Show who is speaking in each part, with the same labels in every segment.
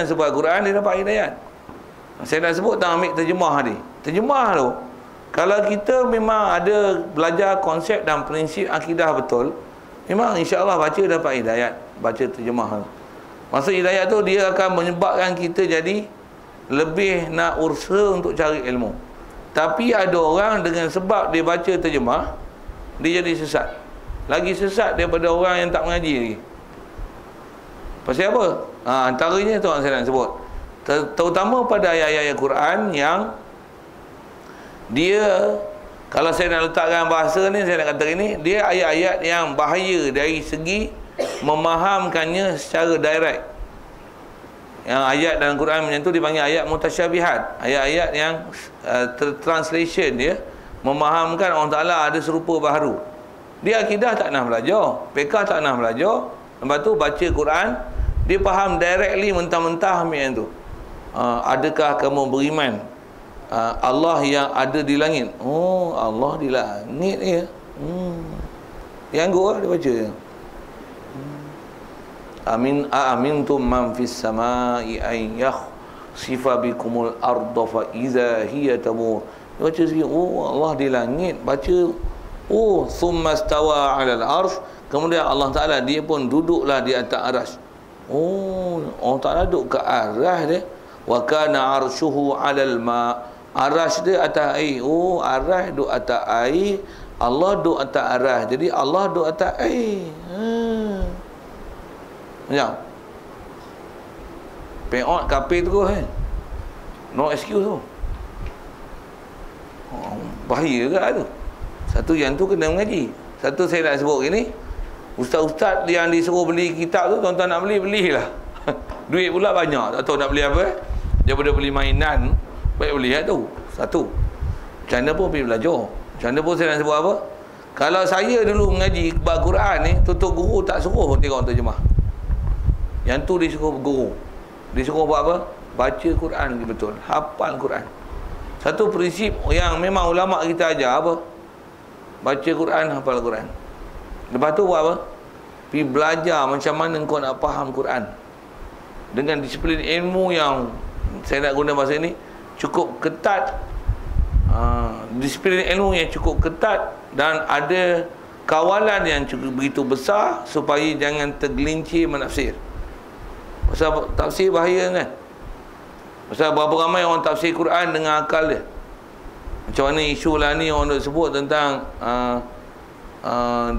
Speaker 1: sebut Al-Quran, dia dapat hidayat. Saya dah sebut tentang ambil terjemah ni. Terjemah tu, kalau kita memang ada belajar konsep dan prinsip akidah betul, memang insya-Allah baca dapat hidayat, baca terjemah tu. Maksud hidayat tu, dia akan menyebabkan kita jadi lebih nak usaha untuk cari ilmu. Tapi ada orang dengan sebab dia baca terjemah, dia jadi sesat. Lagi sesat daripada orang yang tak mengaji lagi. Pasal apa? Antaranya tu yang saya nak sebut. Terutama pada ayat-ayat Quran yang dia, kalau saya nak letakkan bahasa ni, saya nak kata ini, dia ayat-ayat yang bahaya dari segi memahamkannya secara direct. Yang ayat dalam Quran macam tu dipanggil ayat mutasyabihat. Ayat-ayat yang translation dia memahamkan orang Ta'ala ada serupa baharu. Dia akidah tak nak belajar, fiqh tak nak belajar, lepas tu baca Quran, dia faham directly, mentah-mentah ambil yang tu. Adakah kamu beriman Allah yang ada di langit? Oh, Allah di langit ya. Yang gua dia baca. Amintum man fis samai ay yakhsifa bikumul arda fa idza hiya tamur. Dia baca sikit, oh Allah di langit. Baca, oh thumma stawa 'alal arsh. Kemudian Allah Taala dia pun duduklah di atas arasy. Oh, Allah Taala duduk ke arasy dia. Wa kana arshuhu 'alal ma. Arasy dia atas air. Oh, arasy duduk atas air, Allah duduk atas arasy. Jadi Allah duduk atas air. Macam peot kapir terus kan. No excuse tu. Bahaya ke tu? Satu yang tu kena mengaji. Satu saya nak sebut gini, ustaz-ustaz yang disuruh beli kitab tu, tuan-tuan nak beli, belilah. Duit pula banyak, tak tahu nak beli apa. Daripada beli mainan, baik beli tu. Satu. Macam mana pun pergi belajar. Macam mana pun saya nak sebut apa? Kalau saya dulu mengaji Al-Quran ni, tutup guru tak suruh tengok terjemah. Yang tu disuruh guru. Disuruh buat apa? Baca Quran betul, hafal Quran. Satu prinsip yang memang ulama kita ajar apa? Baca Quran, hafal Quran. Lepas tu buat apa? Pergi belajar macam mana kau nak faham Quran. Dengan disiplin ilmu yang saya nak guna bahasa ini cukup ketat. Disiplin ilmu yang cukup ketat dan ada kawalan yang cukup begitu besar supaya jangan tergelincir menafsir. Pasal tafsir bahaya kan. Pasal berapa ramai orang tafsir Quran dengan akal dia. Macam mana isu lah ni orang nak sebut tentang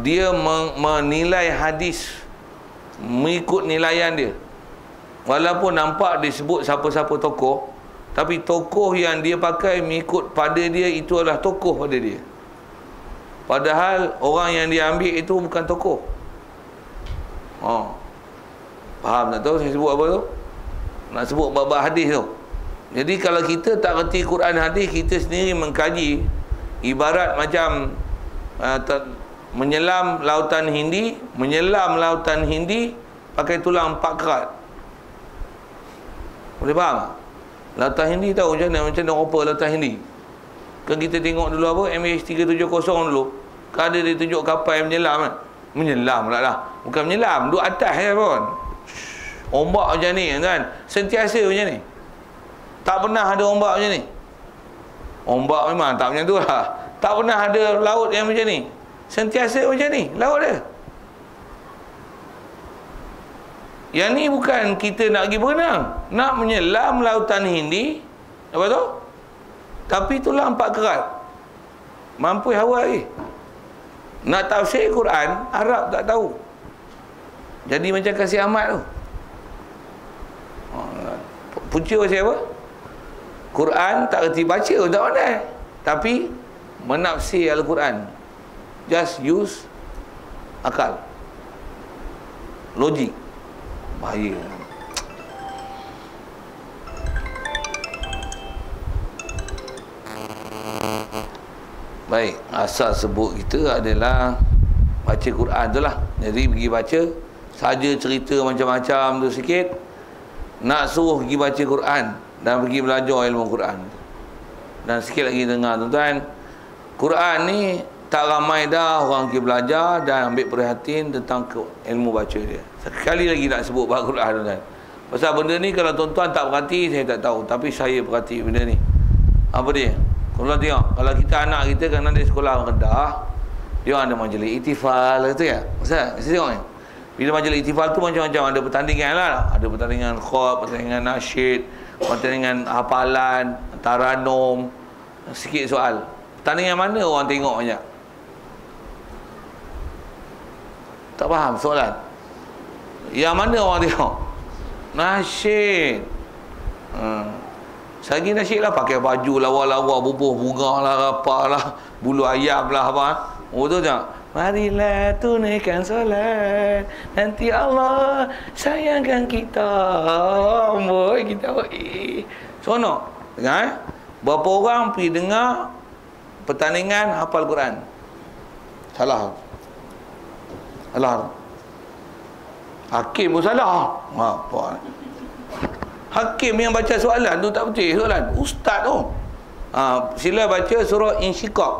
Speaker 1: dia menilai hadis mengikut nilaian dia. Walaupun nampak disebut siapa-siapa tokoh, tapi tokoh yang dia pakai mengikut pada dia itu adalah tokoh pada dia. Padahal orang yang dia ambil itu bukan tokoh. Faham tak tahu saya sebut apa tu? Nak sebut bab-bab hadis tu. Jadi kalau kita tak reti Quran hadis, kita sendiri mengkaji ibarat macam menyelam lautan Hindi pakai tulang 4 kerat. Boleh faham tak? Lautan Hindi tahu macam mana rupa lautan Hindi. Kan kita tengok dulu apa MH370 dulu. Kan ada dia tunjuk kapal yang menyelam kan? Menyelam pula lah. Bukan menyelam, duduk atas je pun. Ombak macam ni kan. Sentiasa macam ni. Tak pernah ada ombak macam ni. Ombak memang tak macam tu lah. Tak pernah ada laut yang macam ni. Sentiasa macam ni laut dia. Yang ni bukan kita nak pergi berenang, nak menyelam lautan Hindi. Apa tu? Tapi itulah 4 kerat. Mampu hawa lagi. Nak tafsir Quran, Arab tak tahu. Jadi macam Kasih Ahmad tu. Punca pasal apa? Quran tak reti baca, tak pandai. Tapi menafsir Al-Quran. Just use akal. Logik. Bahaya. Baik, asal sebut kita adalah baca Quran tu lah. Jadi pergi baca, saja cerita macam-macam tu sikit, nak suruh pergi baca Quran dan pergi belajar ilmu Quran. Dan sikit lagi dengar tuan-tuan, Quran ni tak ramai dah orang pergi belajar dan ambil perhatian tentang ilmu baca dia. Sekali lagi nak sebut bahawa Quran tuan-tuan. Pasal benda ni kalau tuan-tuan tak perhati, saya tak tahu. Tapi saya perhati benda ni. Apa dia? Kalau tengok, kalau kita anak kita kan di sekolah rendah, dia ada majlis iktifal tu ya. Pasal saya tengok ni. Bila majlis iktifal tu macam-macam, ada pertandingan lah. Ada pertandingan khot, pertandingan nasyid, pertandingan hafalan, taranum, sikit soal. Pertandingan mana orang tengok banyak? Tak faham soalan. Yang mana orang tengok? Nasyid. Sagi nasyid lah, pakai baju lawa-lawa, bubuh bunga lah, apalah, bulu ayam lah, apa. Oh tu tak? Marilah tunaikan solat, nanti Allah sayangkan kita. Boy, kita seronok. Dengar berapa orang pergi dengar pertandingan hafal Quran? Salah. Hakim pun salah. Apa? Hakim yang baca soalan tu tak betul soalan. Ustaz tu. Sila baca surah Insyiqaq.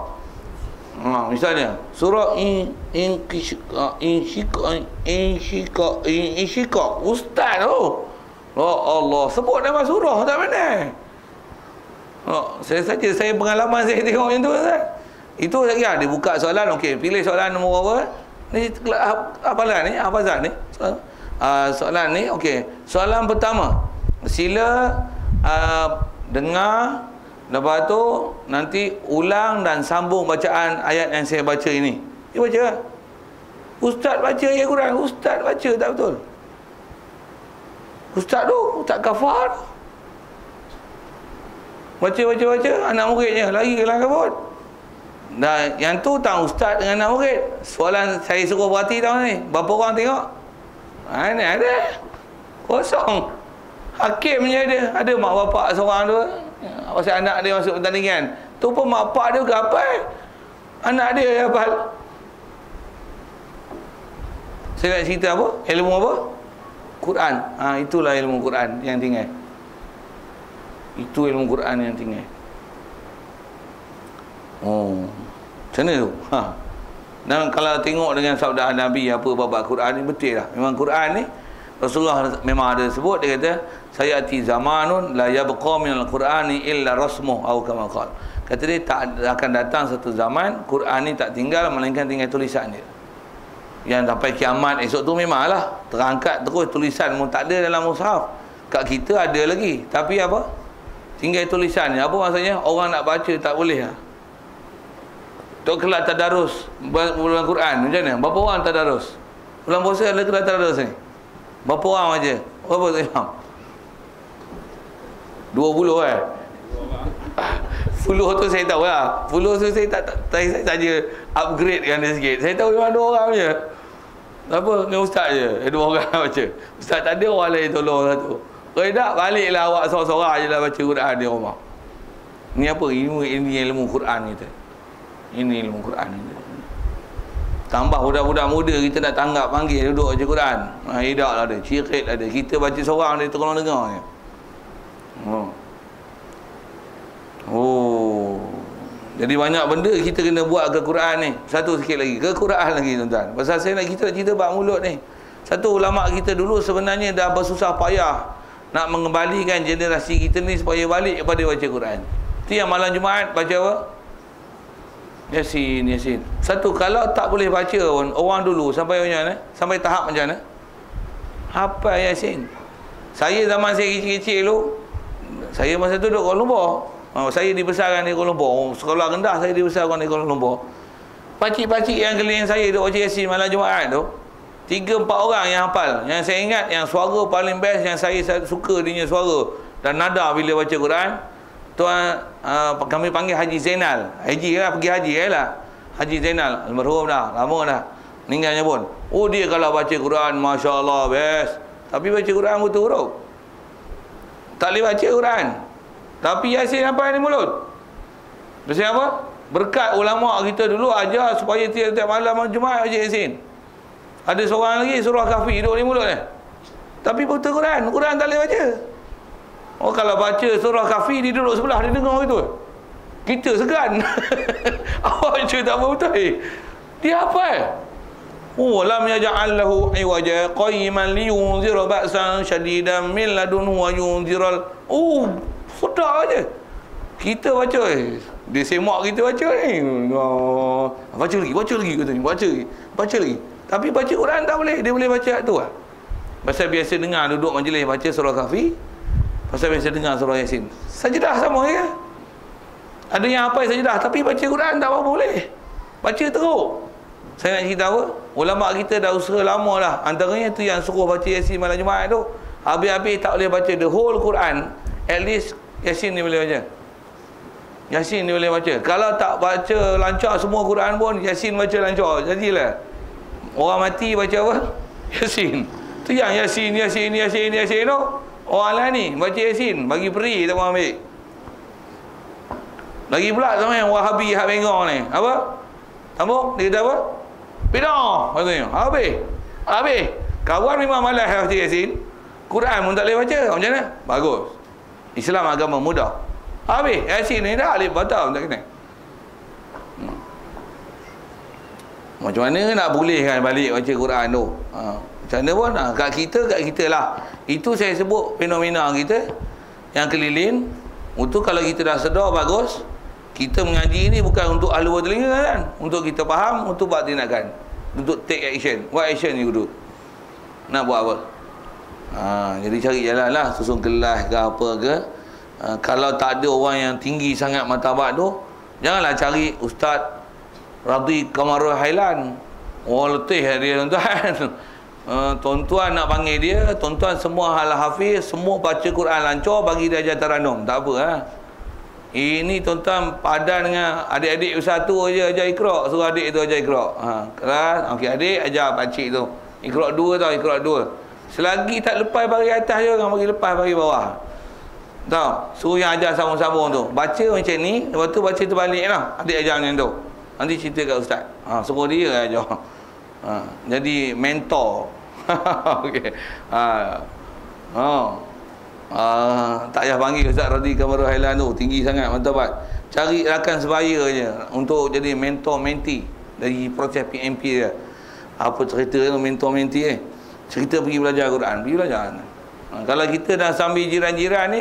Speaker 1: Misalnya surah Insyiqaq. Ustaz tu. Oh Allah, sebut nama surah tak mana? Saya pengalaman saya tengok macam tu Ustaz. Itu saya kira dia buka soalan, okey, pilih soalan nombor apa? Ni apalah ni, hafazan ni. Soalan ni okey. Soalan pertama, sila dengar, lepas tu nanti ulang dan sambung bacaan ayat yang saya baca ini. Dia baca. Ustaz baca ayat Quran, ustaz baca tak betul. Ustaz tu tak kafar. Baca, anak muridnya lari ke dalam kabut. Dan yang tu tang ustaz dengan anak murid. Soalan saya suruh berhati tahun ni. Berapa orang tengok? Ni ada. Kosong. Hakim je ada mak bapak seorang tu. Pasal anak dia masuk pertandingan. Tu pun mak bapak dia ke apa? Anak dia yang hafal. Saya nak cerita apa? Ilmu apa? Quran. Itulah ilmu Quran yang tinggal. Itu ilmu Quran yang tinggal. Macam mana tu? Dan kalau tengok dengan sabda Nabi apa bab Quran ni, betul lah. Memang Quran ni Rasulullah memang ada sebut, dia kata sayati zamanun la yabqa minal Qur'ani illa rasmuh atau kama qala. Kata dia tak akan datang satu zaman Quran ni tak tinggal melainkan tinggal tulisan dia. Yang sampai kiamat esok tu memanglah terangkat terus tulisan pun tak ada dalam mushaf. Kat kita ada lagi, tapi apa? Tinggal tulisannya. Apa maksudnya? Orang nak baca tak boleh lah. Tok kelas tadarus bulan Quran macam mana? Berapa orang tadarus? Bulan puasa ada kelas tadarus ni? Berapa orang aja? Berapa tu Imam? 20 Puluh tu saya tahu lah. Puluh tu saya saya saja upgrade kan dia sikit. Saya tahu memang 2 orang je. Apa? Dengan ustaz je. 2 orang baca. Ustaz tak ada, orang lain tolong satu. Kalau tak, baliklah awak sorang-sorang je lah baca Quran di rumah. Ni apa? Ini ilmu Quran kita. Ini ilmu Quran kita. Tambah budak-budak muda kita nak tanggap panggil duduk baca Quran. Hidak lah ada, cirit ada. Kita baca seorang dia tolong dengar je. Jadi banyak benda kita kena buat ke Quran ni. Satu sikit lagi, ke Quran lagi tuan-tuan. Pasal kita nak cerita bab mulut ni. Satu, ulama kita dulu sebenarnya dah bersusah payah nak mengembalikan generasi kita ni supaya balik kepada baca Quran. Itu yang malam Jumaat baca apa? Yasin. Satu, kalau tak boleh baca pun, orang dulu sampai sampai tahap macam mana? Hafal Yasin. Saya zaman saya kecil-kecil dulu, saya masa tu duduk Kuala Lumpur. Saya dibesarkan di Kuala Lumpur. Sekolah rendah saya dibesarkan di Kuala Lumpur. Pakcik-pakcik yang keliling saya duduk baca Yasin malam Jumaat tu, 3-4 orang yang hafal. Yang saya ingat yang suara paling best, yang saya suka dia suara dan nada bila baca Quran, tuan kami panggil Haji Zainal. Haji lah, pergi haji lah. Haji Zainal, almarhum dah, lama dah meninggalnya pun. Oh, dia kalau baca Quran masya-Allah best. Tapi baca Quran buta huruf. Tak boleh baca Quran. Tapi Yasin apa di mulut? Pasal apa? Berkat ulama kita dulu ajar supaya tiap-tiap malam Jumaat baca Yasin. Ada seorang lagi surah Kahfi duduk di mulut dia. Tapi buta Quran, Quran tak boleh baca. Oh, kalau baca surah Kahfi dia duduk sebelah, dia dengar gitu. Kita segan. Awak baca tak apa betul. Dia hafal. lam yaj'al lahu iwaja qayyiman liyunzira ba'san shadidan min ladunhu wa yunziral. Sudah aja. Kita baca, dia semak kita baca ni. Baca lagi katanya, baca lagi. Tapi baca Quran tak boleh, dia boleh baca tu lah. Pasal biasa dengar duduk majlis baca surah Kahfi, pasal biasa dengar surah Yasin. Sajadah sama ya. Ada yang hafal sajadah tapi baca Quran tak apa boleh. Baca teruk. Saya nak cerita apa? Ulama kita dah usaha lama lah. Antaranya tu yang suruh baca Yasin malam Jumaat tu. Habis-habis tak boleh baca the whole Quran. At least Yasin ni boleh baca. Yasin ni boleh baca. Kalau tak baca lancar semua Quran pun, Yasin baca lancar. Jadilah orang mati baca apa? Yasin. Tu yang Yasin tu. Orang lain ni baca Yasin, bagi peri tak mau ambil. Lagi pula sama yang Wahabi hak bengong ni. Apa? Sambung, dia kata apa? Bidah katanya. Habis. Kawan memang malas baca Yasin. Quran pun tak boleh baca. Macam mana? Bagus. Islam agama mudah. Habis Yasin ni dah alif batal tak kena. Macam mana nak bolehkan balik baca Quran tu? Macam mana pun kat kita lah. Itu saya sebut fenomena kita yang keliling. Untuk kalau kita dah sedar bagus, kita mengaji ni bukan untuk ahli telinga kan, untuk kita faham, untuk buat tindakan, untuk take action. What action you do? Nak buat apa? Jadi cari jalan lah, susun kelas ke apa ke. Kalau tak ada orang yang tinggi sangat martabat tu, janganlah cari Ustaz Radhi Kamarul Hailan. Orang letih dia tuan-tuan. Tuan-tuan nak panggil dia, tuan-tuan semua hal hafiz, semua baca Quran lancar, bagi dia ajar taranum. Tak apa ha. Ini tuan-tuan padan dengan adik-adik satu aja ajar Iqra, suruh adik tu ajar Iqra. Kelas, okey adik ajar pakcik tu. Iqra 2 tau, Iqra 2. Selagi tak lepas bagi atas je, orang bagi lepas bagi bawah. Tahu? Suruh yang ajar sambung-sambung tu. Baca macam ni, lepas tu baca terbaliklah. Adik ajar macam tu. Nanti cerita kat ustaz. Suruh dia ajar. Jadi mentor. Okey. Tak payah panggil Ustaz Radhi Kamarul Hailan tu, tinggi sangat martabat. Cari rakan sebaya je untuk jadi mentor menti dari proses PMP dia. Apa cerita tu mentor menti cerita pergi belajar Quran, pergi belajar. Kalau kita dah sambil jiran-jiran ni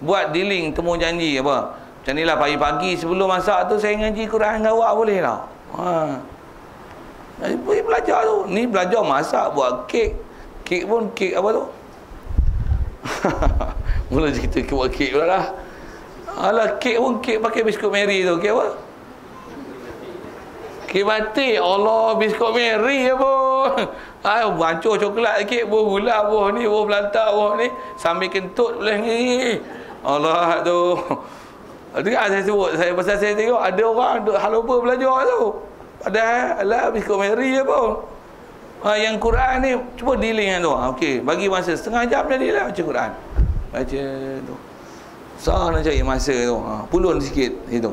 Speaker 1: buat dealing temu janji apa. Macam nilah pagi-pagi sebelum masak tu saya ngaji Quran dengan awak boleh tak? Pergi belajar tu. Ni belajar masak, buat kek. Kek pun kek apa tu? Mula cerita buat kek pula lah. Alah, kek pun kek pakai biskut Mary tu. Kek apa? Kek batik. Allah, biskut Mary apa? Bancur coklat kek pun, gula pun ni, pun pelantak pun ni. Sambil kentut boleh ni. Allah tu. Dengar saya sebut, pasal saya tengok ada orang duk haloba belajar tu. Padahal alah biskut Mary apa? Yang Quran ni cuba dealing tu. Okey, bagi masa setengah jam jadilah baca Quran. Baca tu. Sah nak cari masa tu. Pulun sikit situ.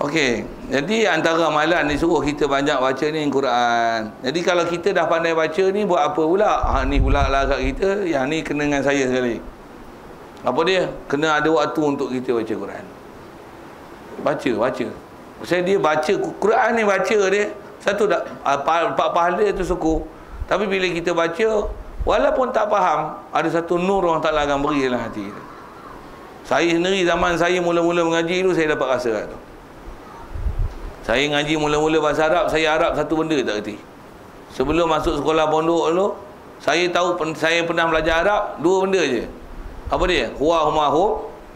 Speaker 1: Okey, jadi antara amalan disuruh kita banyak baca ni Quran. Jadi kalau kita dah pandai baca ni buat apa pula? Ni pula lah kat kita, yang ni kena dengan saya sekali. Apa dia? Kena ada waktu untuk kita baca Quran. Baca. Saya dia baca Quran ni, baca dia satu dah pahala tu syukur. Tapi bila kita baca walaupun tak faham, ada satu nur Allah Taala akan beri dalam hati kita. Saya sendiri zaman saya mula-mula mengaji tu saya dapat rasa tu. Saya ngaji mula-mula bahasa Arab, saya Arab satu benda tak erti. Sebelum masuk sekolah pondok dulu, saya tahu saya pernah belajar Arab dua benda je. Apa dia? Huwa hum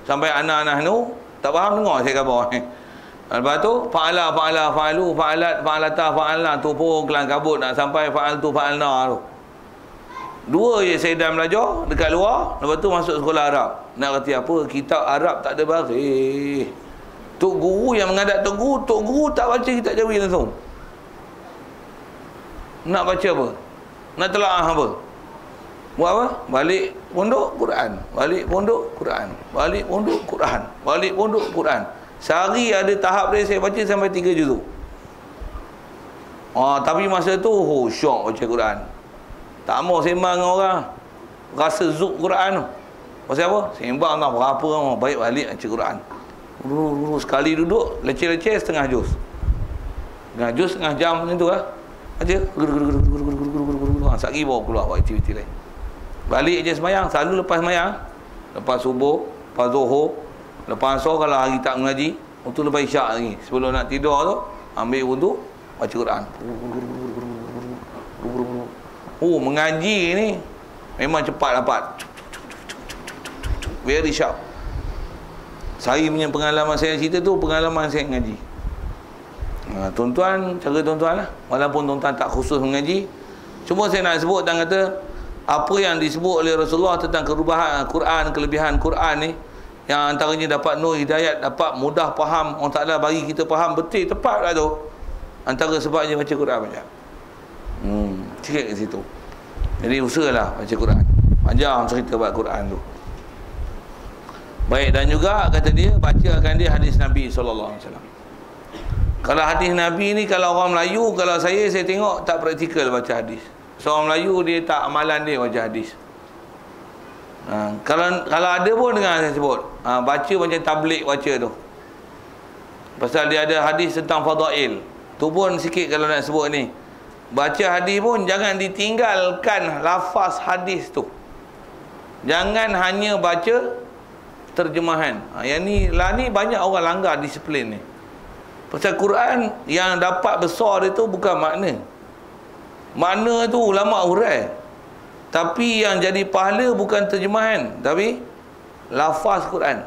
Speaker 1: sampai ana nahnu, tak faham dengar saya khabar. Lepas tu fa'ala fa'alu fa'alat fa'alata fa'alna tu pun kelang kabut nak sampai fa'altu fa'alna tu. Dua je saya dah belajar dekat luar, lepas tu masuk sekolah Arab. Nak kata apa? Kitab Arab tak ada baris. Tok guru yang menghadap tok guru tak baca kitab Jawi langsung. Nak baca apa? Nak telaah apa? Buat apa? Balik pondok Quran, balik pondok Quran, balik pondok Quran, balik pondok Quran. Sehari ada tahap dia saya baca sampai 3 juzuk. Tapi masa tu syok baca Quran. Tak mau sembang dengan orang. Rasa zuk Quran tu. Pasal apa? Sembang tak berapa orang. Baik balik baca Quran. Sekali duduk leceh-leceh setengah juz. Setengah jam macam tu lah. Baca sehari bawa keluar buat aktiviti lain. Balik je semayang, selalu lepas semayang, lepas subuh, lepas zuhur, lepas asar kalau hari tak mengaji, untuk lepas isyak lagi. Sebelum nak tidur tu, ambil wudu, baca Quran. Oh, mengaji ni memang cepat dapat. Very sharp. Saya punya pengalaman saya cerita tu, pengalaman saya mengaji. Tuan-tuan, cara tuan-tuan lah. Walaupun tuan-tuan tak khusus mengaji, cuma saya nak sebut dan kata apa yang disebut oleh Rasulullah tentang perubahan Quran, kelebihan Quran ni, yang antaranya dapat nur hidayat, dapat mudah faham, orang Ta'ala bagi kita faham betul, tepat lah tu. Antara sebabnya baca Quran banyak. Sikit kat situ. Jadi usahalah baca Quran. Panjang cerita buat Quran tu. Baik, dan juga kata dia, bacakan dia hadis Nabi SAW. Kalau hadis Nabi ni, kalau orang Melayu, kalau saya tengok tak praktikal baca hadis. Seorang Melayu dia tak amalan dia baca hadis. Kalau ada pun dengar saya sebut, baca macam tabligh baca tu. Pasal dia ada hadis tentang fadail. Tu pun sikit kalau nak sebut ni. Baca hadis pun jangan ditinggalkan lafaz hadis tu. Jangan hanya baca terjemahan. Yang ni lah, ni banyak orang langgar disiplin ni. Pasal Quran yang dapat besar dia tu bukan makna. Makna tu ulama hurai. Tapi yang jadi pahala bukan terjemahan, tapi lafaz Quran.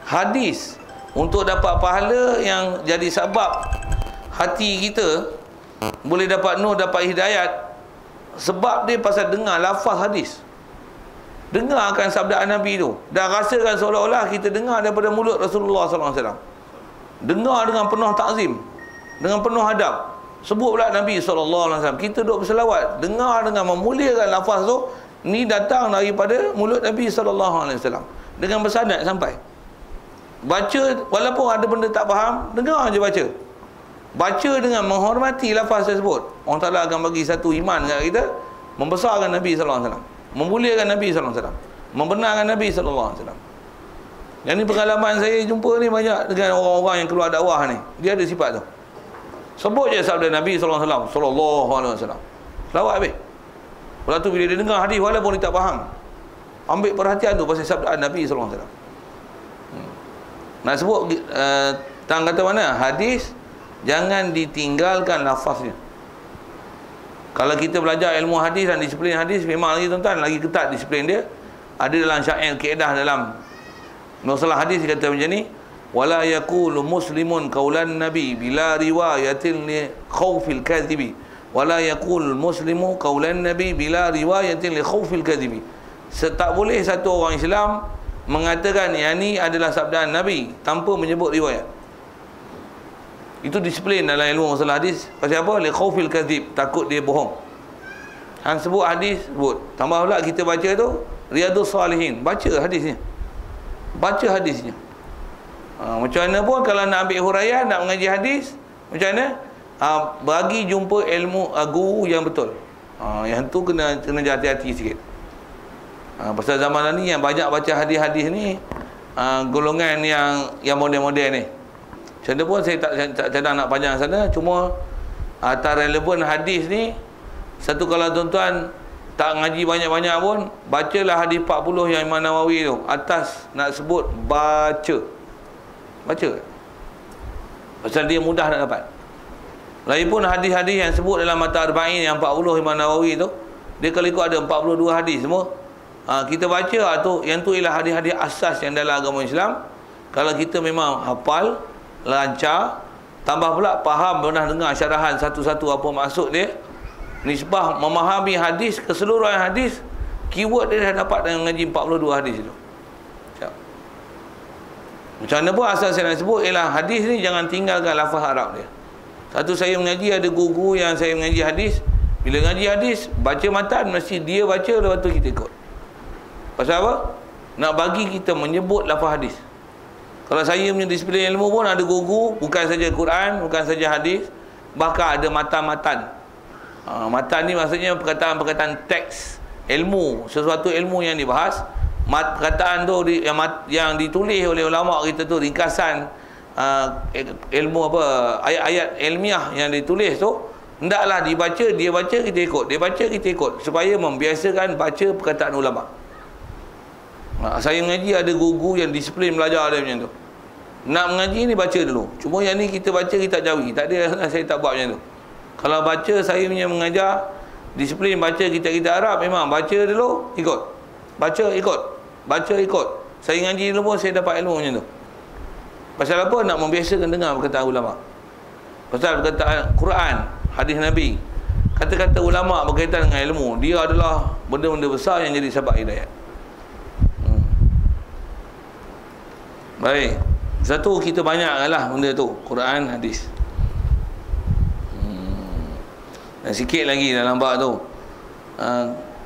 Speaker 1: Hadis untuk dapat pahala yang jadi sebab hati kita boleh dapat nur, dapat hidayat, sebab dia pasal dengar lafaz hadis. Dengarkan sabda Nabi tu, dan rasakan seolah-olah kita dengar daripada mulut Rasulullah SAW. Dengar dengan penuh takzim, dengan penuh adab. Sebut pula Nabi SAW. Kita duduk berselawat, dengar dengan memuliakan lafaz tu. Ni datang daripada mulut Nabi SAW, dengan bersanad sampai. Baca, walaupun ada benda tak faham, dengar je baca. Baca dengan menghormati lafaz tersebut. Allah Ta'ala akan bagi satu iman kepada kita, membesarkan Nabi SAW, memuliakan Nabi SAW, membenarkan Nabi SAW. Yang ni pengalaman saya jumpa ni banyak dengan orang-orang yang keluar dakwah ni. Dia ada sifat tu. Sebut je sabda Nabi SAW, selawat habis. Lepas tu bila dia dengar hadis, walaupun dia tak faham, ambil perhatian tu pasal sabda Nabi SAW. Nak sebut tang kata mana? Hadis jangan ditinggalkan lafaznya. Kalau kita belajar ilmu hadis dan disiplin hadis, memang lagi tuan-tuan, lagi ketat disiplin dia. Ada dalam syair kaedah dalam masalah hadis kata macam ni, wala yaqulu muslimun qaulan nabi bila riwayatin li khaufil kadhibi, wala yaqul muslimu qaulan nabi bila riwayatin li khaufil kadhibi. Tak boleh satu orang Islam mengatakan yang ni adalah sabdaan Nabi tanpa menyebut riwayat. Itu disiplin dalam ilmu masalah hadis. Pasal apa? Li khaufil kadhib, takut dia bohong. Hang sebut hadis, sebut. Tambah pula kita baca tu Riyadhus Salihin, baca hadisnya. Baca hadisnya. Macam mana pun kalau nak ambil huraian, nak mengaji hadis, macam mana? Bagi jumpa ilmu guru yang betul. Yang tu kena hati-hati sikit. Pasal zaman ni yang banyak baca hadis-hadis ni golongan yang model-model ni. Macam mana pun saya tak cadang nak panjang sana, cuma atas relevan hadis ni, satu kalau tuan-tuan tak ngaji banyak-banyak pun, bacalah hadis 40 yang Imam Nawawi tu. Atas nak sebut, baca. Pasal dia mudah nak dapat. Lagipun hadis-hadis yang sebut dalam mata arba'in yang 40 Imam Nawawi tu, dia kalau ikut ada 42 hadis semua. Kita baca tu, yang tu ialah hadis-hadis asas yang dalam agama Islam. Kalau kita memang hafal, lancar, tambah pula faham, pernah dengar syarahan satu-satu apa maksud dia, nisbah memahami hadis, keseluruhan hadis, keyword dia dah dapat dengan ngaji 42 hadis itu. Macam mana pun asal saya nak sebut ialah hadis ni jangan tinggalkan lafaz Arab dia. Satu, saya mengaji, ada guru yang saya mengaji hadis, bila ngaji hadis, baca matan mesti dia baca, lepas tu kita ikut. Pasal apa? Nak bagi kita menyebut lafaz hadis. Kalau saya punya disiplin ilmu pun ada guru, bukan saja Quran, bukan saja hadis, bahkan ada matan-matan. Matan ni maksudnya perkataan-perkataan teks ilmu, sesuatu ilmu yang dibahas. Perkataan tu yang ditulis oleh ulama kita tu, ringkasan ilmu apa, ayat-ayat ilmiah yang ditulis tu, Hendaklah dibaca, dia baca, kita ikut. Dia baca, kita ikut. Supaya membiasakan baca perkataan ulama. Saya mengaji ada guru yang disiplin belajar dia macam tu. Nak mengaji ni baca dulu. Cuma yang ni kita baca, kita tak jawi. Tak ada, saya tak buat macam tu. Kalau baca, saya punya mengajar disiplin baca kitab-kitab Arab, memang baca dulu, ikut. Baca, ikut. Baca, ikut. Saya ngaji dulu pun saya dapat ilmu macam tu. Pasal apa? Nak membiasakan dengar perkataan ulama. Pasal perkataan Quran, hadis Nabi, kata-kata ulama berkaitan dengan ilmu, dia adalah benda-benda besar yang jadi sebab hidayah. Baik. Satu, kita banyaklah benda tu, Quran, hadis. Dan sikit lagi dalam bab tu.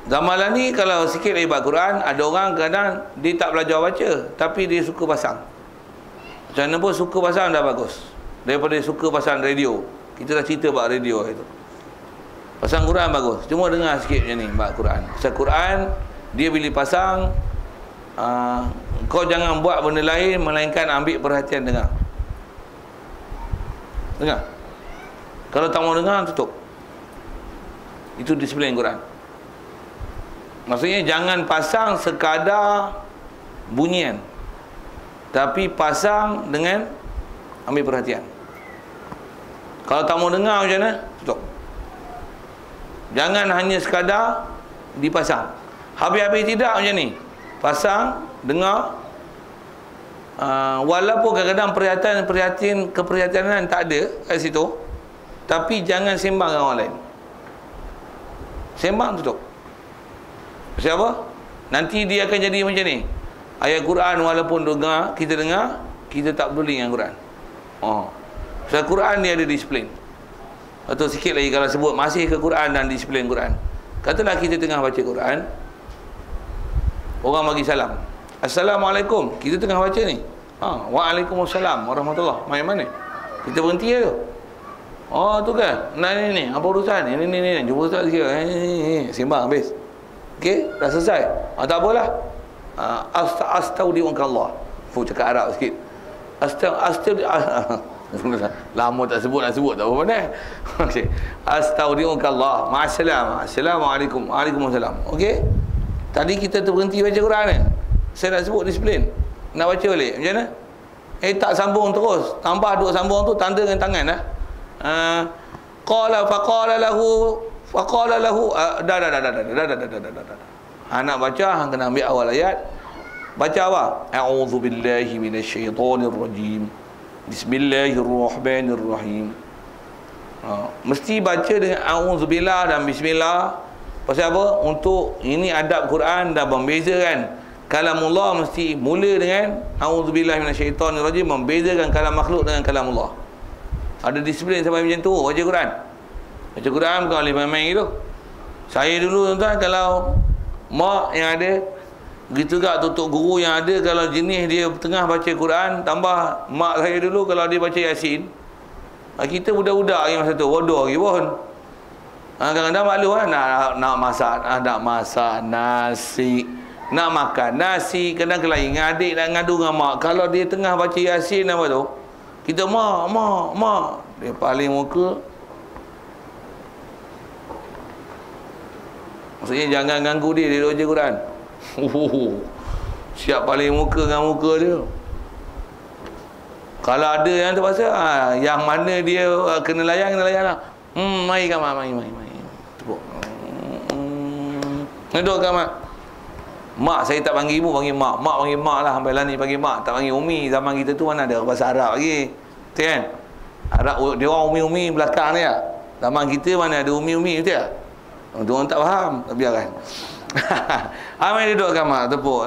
Speaker 1: Zamalan ni kalau sikit lagi bab Quran, ada orang kadang dia tak belajar baca, tapi dia suka pasang. Macam mana pun suka pasang dah bagus. Daripada suka pasang radio. Kita dah cerita bab radio itu. Pasang Quran bagus. Cuma dengar sikit macam ni bab Quran. Pasal Quran dia bila pasang, kau jangan buat benda lain melainkan ambil perhatian dengar. Dengar. Kalau tak mau dengar, tutup. Itu disiplin Quran. Maksudnya jangan pasang sekadar bunyian, tapi pasang dengan ambil perhatian. Kalau tak mau dengar macam mana, tutup. Jangan hanya sekadar dipasang. Habis-habis tidak macam ni. Pasang, dengar. Walaupun kadang-kadang keprihatinan tak ada kat situ, tapi jangan sembang dengan orang lain. Sembang, tutup. Pasal apa? Nanti dia akan jadi macam ni. Ayat Quran walaupun kita dengar, kita tak peduli dengan Quran. Pasal Quran dia ada disiplin. Atau sikit lagi kalau sebut masih ke Quran dan disiplin Quran. Katalah kita tengah baca Quran, orang bagi salam, Assalamualaikum, kita tengah baca ni. Waalaikumsalam warahmatullahi. Mai mana? Kita berhenti je tu. Oh tu kan. Ni apa urusan? Ni jumpa ustaz sikit. Sembang habis. Okey, dah selesai. Tak apalah. Astaudiunkallah. Cakap Arab sikit. Lama tak sebut, nak sebut tak apa mana. Okey. Astaudiunkallah. Ma'assalam. Assalamualaikum. Waalaikumsalam. Okey. Tadi kita terberhenti baca Quran kan. Saya nak sebut disiplin. Nak baca balik. Macam mana? Tak sambung terus. Tambah duk sambung tu tanda dengan tangan dah. Faqala lahu dah. Nak baca hang kena ambil awal ayat. Baca apa? A'udzubillahi minasyaitonirrajim. Bismillahirrahmanirrahim. Mesti baca dengan a'udzubillah dan bismillah. Pasal apa? Untuk ini adab Quran dah membezakan kalamullah, mesti mula dengan a'udzubillahi minasyaitonirrajim, membezakan kalam makhluk dengan kalamullah. Ada disiplin sampai macam tu baca Quran. Baca Quran bukan boleh main-main gitu. Saya dulu tuan-tuan, kalau mak yang ada, begitu juga tutup guru yang ada, kalau jenis dia tengah baca Quran, tambah mak saya dulu kalau dia baca Yasin, kita budak-budak lagi masa tu, bodoh lagi pun. Kadang-kadang maklum kan, nak masak nasi, nak makan nasi, kadang kelahi dengan adik nak ngadu dengan mak. Kalau dia tengah baca Yasin apa tu, kita mak, dia paling muka. Maksudnya jangan ganggu dia baca Quran. Siap paling muka dengan muka dia. Kalau ada yang terpaksa, yang mana dia kena layan lah. Mai kan mai. Tepuk. Duduk kan mak. Mak saya tak panggil ibu, panggil mak. Mak panggil mak lah. Sampai lah ni panggil mak, tak panggil umi. Zaman kita tu mana ada bahasa Arab lagi. Betul kan? Arab, dia orang umi-umi belakang ni lah. Zaman kita mana ada umi-umi, betul tak? Dia orang tak faham, tak biarkan. Amai duduk kan mak, tepuk.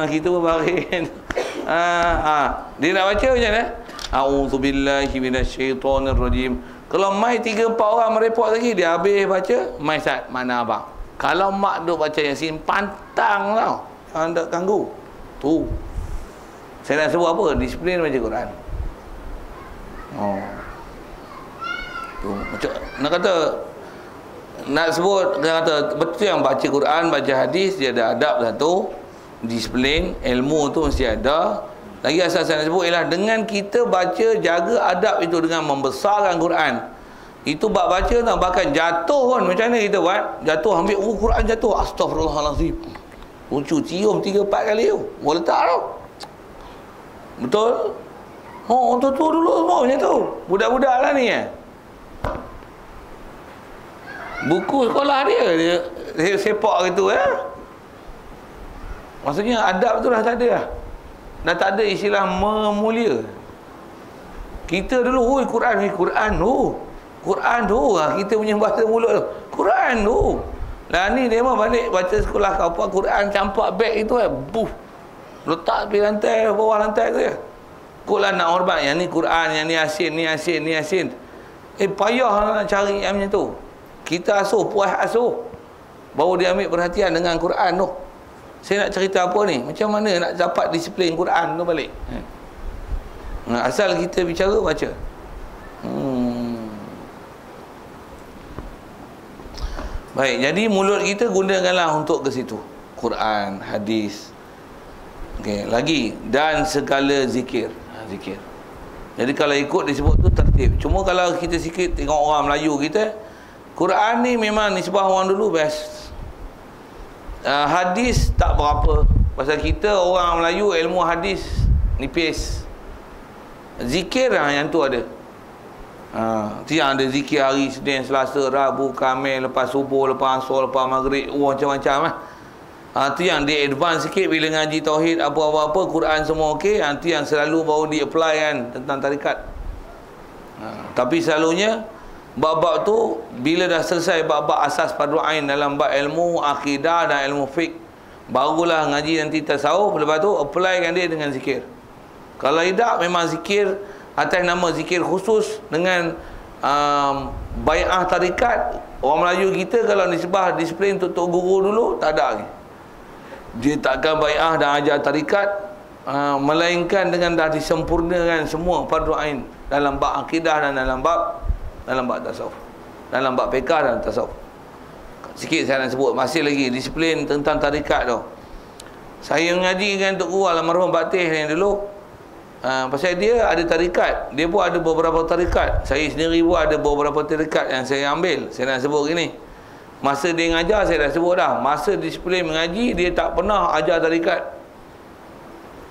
Speaker 1: Kita pun baring. Dia nak baca macam mana? A'udzubillahi minasyaitonirrajim. Kalau mai 3-4 orang merepot lagi, dia habis baca, mai Ustaz, mana abang? Kalau mak duk baca Yasin, pantang tau. Jangan tak ganggu. Tu. Saya nak sebut apa? Disiplin baca Quran. Tu. Macam nak kata, nak sebut, kata betul yang baca Quran, baca hadis, dia ada adab satu, disiplin, ilmu tu mesti ada. Lagi asal saya nak sebut ialah dengan kita baca, jaga adab itu dengan membesarkan Quran, Itu bab baca tau, bahkan jatuh pun macam mana kita buat? Jatuh ambil Quran jatuh, astagfirullahalazim. Lucu cium 3-4 kali tu. Boleh letak tau. Betul? Oh, tu dulu semua macam tu. Budak-budak lah ni buku sekolah dia sepak gitu Maksudnya adab tu dah tak ada lah. Dah tak ada istilah memulia. Kita dulu, Quran tu kita punya bahasa mulut tu. Quran tu. Lah ni dia mah balik baca sekolah ke apa, Quran campak beg itu buff. Letak di lantai, bawah lantai tu Kok lah nak hormat, yang ni Quran, yang ni Yasin. Payah nak cari yang macam tu. Kita puas asuh. Baru dia ambil perhatian dengan Quran tu. Saya nak cerita apa ni? Macam mana nak dapat disiplin Quran tu balik? Asal kita bicara, baca. Baik, jadi mulut kita gunakanlah untuk ke situ. Quran, hadis. Okey, lagi dan segala zikir. Zikir. Jadi kalau ikut disebut tu tertib. Cuma kalau kita sikit tengok orang Melayu kita, Quran ni memang nisbah orang dulu best. Hadis tak berapa. Pasal kita orang Melayu ilmu hadis nipis. Zikir yang tu ada. Tu yang ada zikir hari Senin, Selasa, Rabu, Khamis, lepas subuh, lepas asar, lepas maghrib, macam-macam tu yang dia advance sikit bila ngaji tauhid apa-apa Quran semua okey. Tu yang selalu baru di-apply kan tentang tarikat. Tapi selalunya bab-bab tu bila dah selesai bab-bab asas fardu ain dalam bab ilmu akidah dan ilmu fiqh, barulah ngaji nanti tasawuf, lepas tu applykan dia dengan zikir. Kalau tidak memang zikir atas nama zikir khusus dengan bai'ah tarikat. Orang Melayu kita kalau nisbah disiplin untuk tok guru dulu tak ada lagi. Dia takkan bai'ah dan ajar tarikat melainkan dengan dah disempurnakan semua fardu ain dalam bab akidah dan dalam bab tasawuf, dalam bab fiqh dan tasawuf. Sikit saya nak sebut masih lagi disiplin tentang tarikat tu. Saya mengaji dengan Tok Guru almarhum Batih ni dulu. Pasal dia ada tarikat, dia pun ada beberapa tarikat. Saya sendiri pun ada beberapa tarikat yang saya ambil. Saya nak sebut gini, masa dia mengajar saya dah sebut dah, masa disiplin mengaji dia tak pernah ajar tarikat.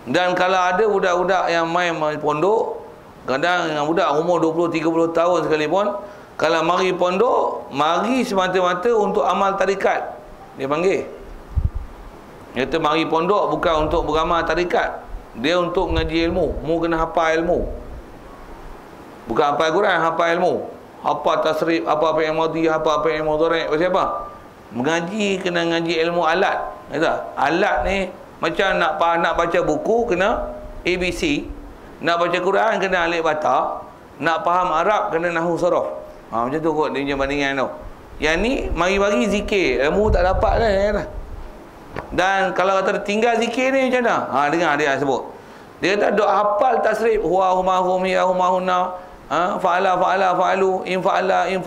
Speaker 1: Dan kalau ada budak-budak yang main pondok, kadang yang budak umur 20-30 tahun sekalipun, kalau mari pondok, mari semata-mata untuk amal tarikat. Dia panggil, dia kata mari pondok bukan untuk beramal tarikat, dia untuk mengaji ilmu. Mu kena hafal ilmu, bukan hafal Quran, hafal ilmu, hafal tasrif, apa yang madhi, apa yang mudhari'. Pasal apa? Mengaji kena ngaji ilmu alat. Kata alat ni macam nak baca buku kena ABC, nak baca Quran kena alif bata, nak faham Arab kena nahwu saraf. Macam tu kot dia punya bandingan tu. Yang ni mari bagi zikir, ilmu tak dapat dah. Dan kalau kata tinggal zikir ni macam mana? Dengar dia sebut. Dia kata duk hafal tasrif, huwa huma hum ya huma hunna, fa'ala fa'alu, in fa'ala yang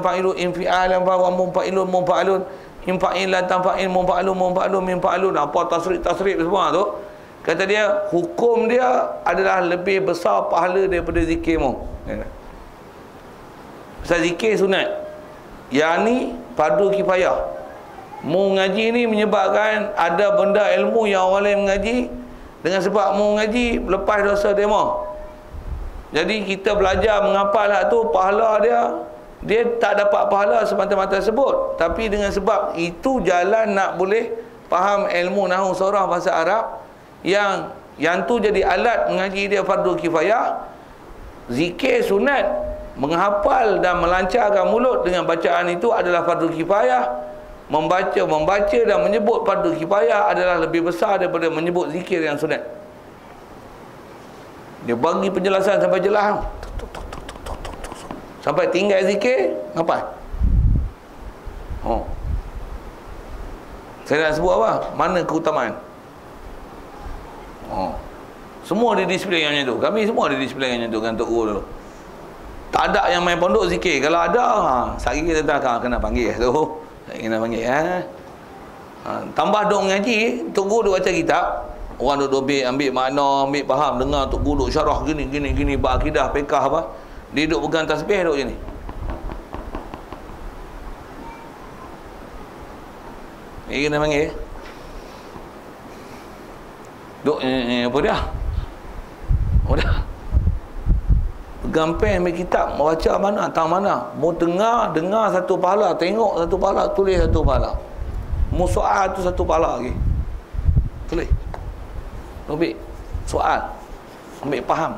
Speaker 1: fa'ilu, in fi'ala fa munfa'ilun munfa'alun, in fa'ila tanfa'il munfa'alun min fa'alun. Apa tasrif semua tu? Kata dia hukum dia adalah lebih besar pahala daripada zikirmu. Pasal zikir sunat, yang ni fardu kifayah. Mu ngaji ni menyebabkan ada benda ilmu yang orang lain mengaji, dengan sebab mu ngaji lepas dosa demo. Jadi kita belajar menghafal hak tu, pahala dia tak dapat pahala semata-mata sebut, tapi dengan sebab itu jalan nak boleh faham ilmu nahwu saraf bahasa Arab, yang tu jadi alat mengaji dia fardu kifayah. Zikir sunat, menghafal dan melancarkan mulut dengan bacaan itu adalah fardu kifayah. Membaca dan menyebut fardu kifayah adalah lebih besar daripada menyebut zikir yang sunat. Dia bagi penjelasan sampai jelas, sampai tinggal zikir apa? Saya nak sebut apa? Mana keutamaan? Semua dia display yang macam tu. Kami semua dia display yang macam tu kan Tok Guru dulu. Tak ada yang main pondok zikir. Kalau ada, sehari kita tak kena panggil tu. Tak kena panggil tambah duk mengaji, Tok Guru duk baca kitab, orang duk ambil makna, ambil faham, dengar Tok Guru duk syarah gini bab akidah, fiqh apa. Dia duduk pegang tasbih, duduk je ni. Ini kena panggil. Duduk, apa dia? Oh dah. Pegang pen, ambil kitab, baca mana, tang mana. Mau dengar satu pahala, tengok satu pahala, tulis satu pahala. Mau soal tu satu pahala lagi. Tulis. Ambil soal. Ambil faham.